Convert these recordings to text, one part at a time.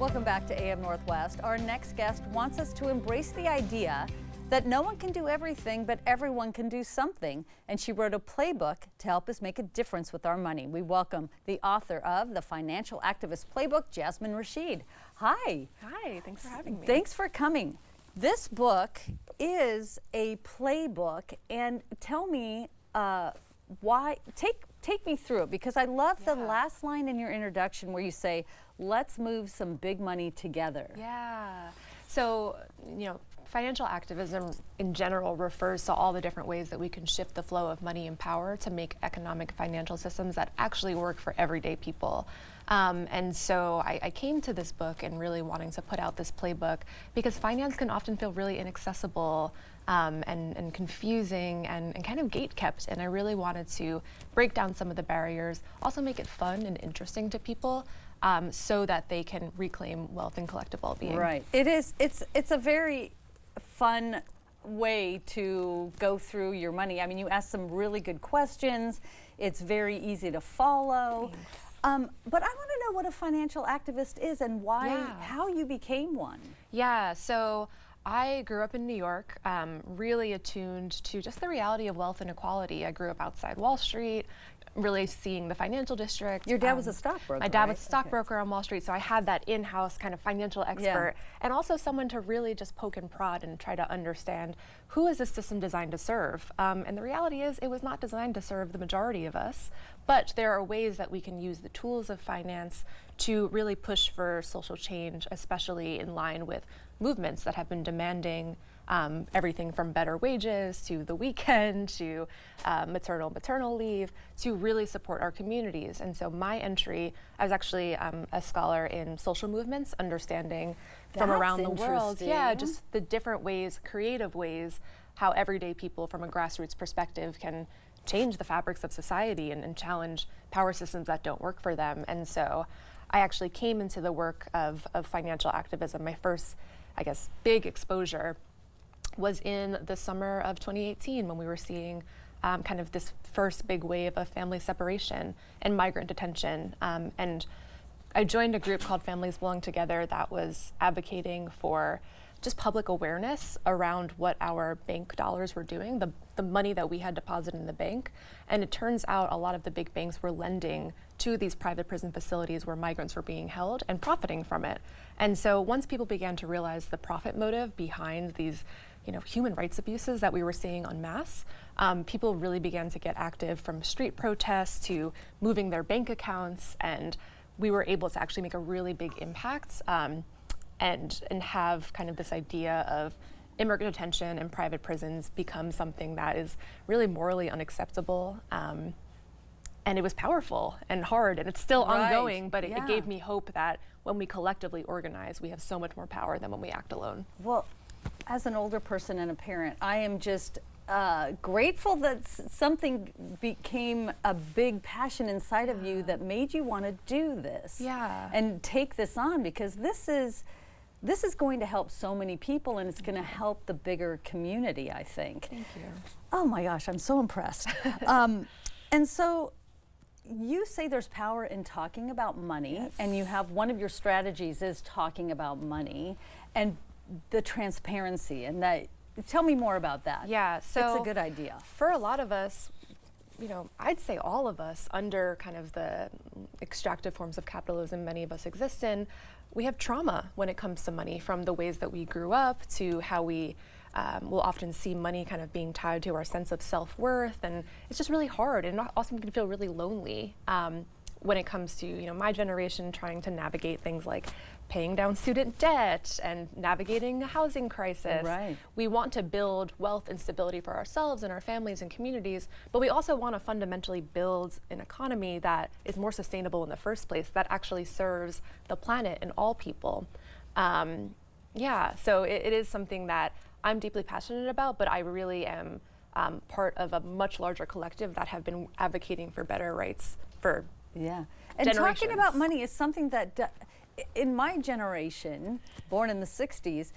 Welcome back to AM Northwest. Our next guest wants us to embrace the idea that no one can do everything, but everyone can do something. And she wrote a playbook to help us make a difference with our money. We welcome the author of the Financial Activist Playbook, Jasmine Rashid. Hi. Hi, thanks for having me. Thanks for coming. This book is a playbook, and tell me why, take me through it, because I love the last line in your introduction where you say, let's move some big money together. Yeah. So, financial activism in general refers to all the different ways that we can shift the flow of money and power to make economic financial systems that actually work for everyday people. And so I came to this book and really wanting to put out this playbook because finance can often feel really inaccessible and confusing and kind of gate-kept. And I really wanted to break down some of the barriers, also make it fun and interesting to people so that they can reclaim wealth and collective well-being. Right. It's a very fun way to go through your money. I mean, you ask some really good questions. It's very easy to follow. But I want to know what a financial activist is and why, how you became one. Yeah, so I grew up in New York, really attuned to just the reality of wealth inequality. I grew up outside Wall Street, really seeing the financial district. Your dad was a stockbroker, My dad right? was a stockbroker on Wall Street, so I had that in-house kind of financial expert, and also someone to really just poke and prod and try to understand who is this system designed to serve. And the reality is it was not designed to serve the majority of us, but there are ways that we can use the tools of finance to really push for social change, especially in line with movements that have been demanding everything from better wages to the weekend to maternal leave to really support our communities. And so my entry, I was actually a scholar in social movements, understanding from around the world, just the different ways, creative ways, how everyday people from a grassroots perspective can change the fabrics of society and challenge power systems that don't work for them. And so I actually came into the work of financial activism. My first, I guess, big exposure was in the summer of 2018 when we were seeing kind of this first big wave of family separation and migrant detention. And I joined a group called Families Belong Together that was advocating for just public awareness around what our bank dollars were doing, the money that we had deposited in the bank. And it turns out a lot of the big banks were lending to these private prison facilities where migrants were being held and profiting from it. And so once people began to realize the profit motive behind these human rights abuses that we were seeing en masse, people really began to get active, from street protests to moving their bank accounts, and we were able to actually make a really big impact and have kind of this idea of immigrant detention and private prisons become something that is really morally unacceptable. And it was powerful and hard, and it's still ongoing, but it gave me hope that when we collectively organize, we have so much more power than when we act alone. Well, as an older person and a parent, I am just grateful that something became a big passion inside of you that made you want to do this and take this on, because this is going to help so many people, and it's going to help the bigger community, I think. Thank you. Oh my gosh, I'm so impressed. And so you say there's power in talking about money, and you have one of your strategies is talking about money and the transparency, and that. Tell me more about that. Yeah, so it's a good idea. For a lot of us, I'd say all of us, under kind of the extractive forms of capitalism many of us exist in, we have trauma when it comes to money, from the ways that we grew up to how we will often see money kind of being tied to our sense of self-worth, and it's just really hard, and also can feel really lonely when it comes to my generation trying to navigate things like paying down student debt and navigating a housing crisis. Right. We want to build wealth and stability for ourselves and our families and communities, but we also want to fundamentally build an economy that is more sustainable in the first place, that actually serves the planet and all people. So it is something that I'm deeply passionate about, but I really am part of a much larger collective that have been advocating for better rights for and generations. Talking about money is something that in my generation, born in the 60s,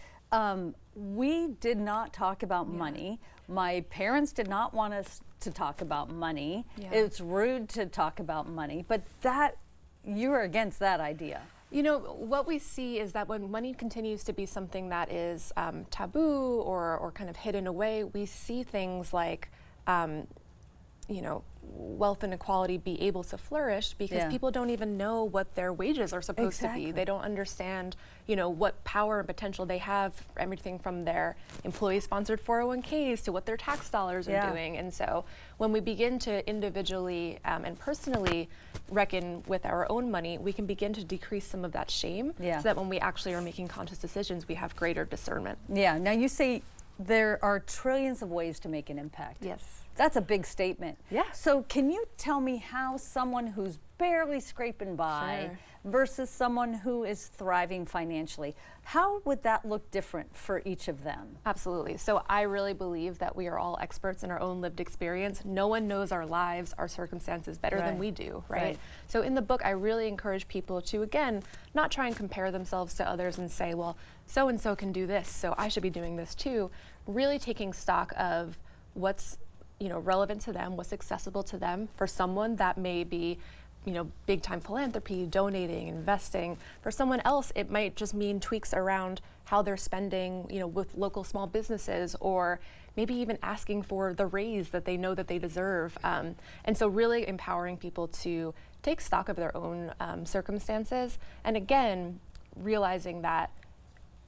we did not talk about money. My parents did not want us to talk about money. It's rude to talk about money, but that you were against that idea. You know, what we see is that when money continues to be something that is taboo or kind of hidden away, we see things like, you know, wealth inequality be able to flourish because people don't even know what their wages are supposed to be. They don't understand, you know, what power and potential they have, everything from their employee-sponsored 401ks to what their tax dollars are doing. And so when we begin to individually and personally reckon with our own money, we can begin to decrease some of that shame so that when we actually are making conscious decisions, we have greater discernment. Yeah, now you say there are trillions of ways to make an impact. Yes. That's a big statement. Yeah. So can you tell me how someone who's barely scraping by versus someone who is thriving financially, how would that look different for each of them? Absolutely. So I really believe that we are all experts in our own lived experience. No one knows our lives, our circumstances better than we do, right? So in the book, I really encourage people to, again, not try and compare themselves to others and say, well, so-and-so can do this, so I should be doing this too. Really taking stock of what's, you know, relevant to them, what's accessible to them. For someone that may be, you know, big time philanthropy, donating, investing. For someone else, it might just mean tweaks around how they're spending, you know, with local small businesses, or maybe even asking for the raise that they know that they deserve. And so really empowering people to take stock of their own circumstances. And again, realizing that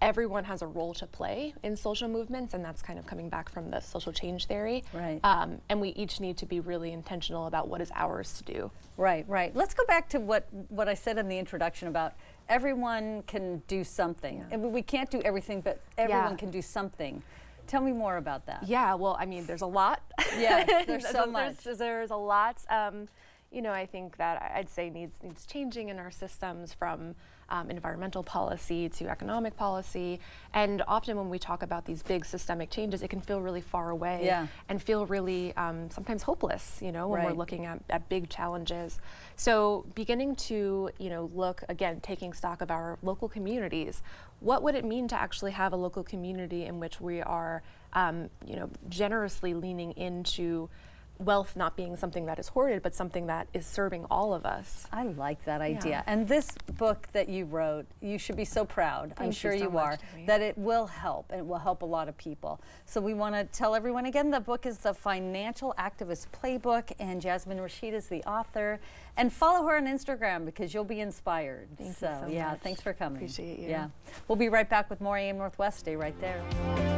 everyone has a role to play in social movements, and that's kind of coming back from the social change theory. And we each need to be really intentional about what is ours to do. Right. Let's go back to what I said in the introduction about everyone can do something. And we can't do everything, but everyone can do something. Tell me more about that. Yeah, well, I mean, there's a lot. Yes, there's so much. There's a lot. You know, I think that I'd say needs changing in our systems, from environmental policy to economic policy. And often when we talk about these big systemic changes, it can feel really far away and feel really sometimes hopeless, you know, when we're looking at big challenges. So beginning to, you know, look, again, taking stock of our local communities. What would it mean to actually have a local community in which we are, you know, generously leaning into wealth not being something that is hoarded, but something that is serving all of us. I like that idea. And this book that you wrote, you should be so proud, I'm sure you are, that it will help, and it will help a lot of people. So we want to tell everyone again, the book is the Financial Activist Playbook, and Jasmine Rashid is the author. And follow her on Instagram because you'll be inspired. Thank you so much. Thanks for coming. Appreciate you. Yeah. We'll be right back with more AM Northwest. Stay right there.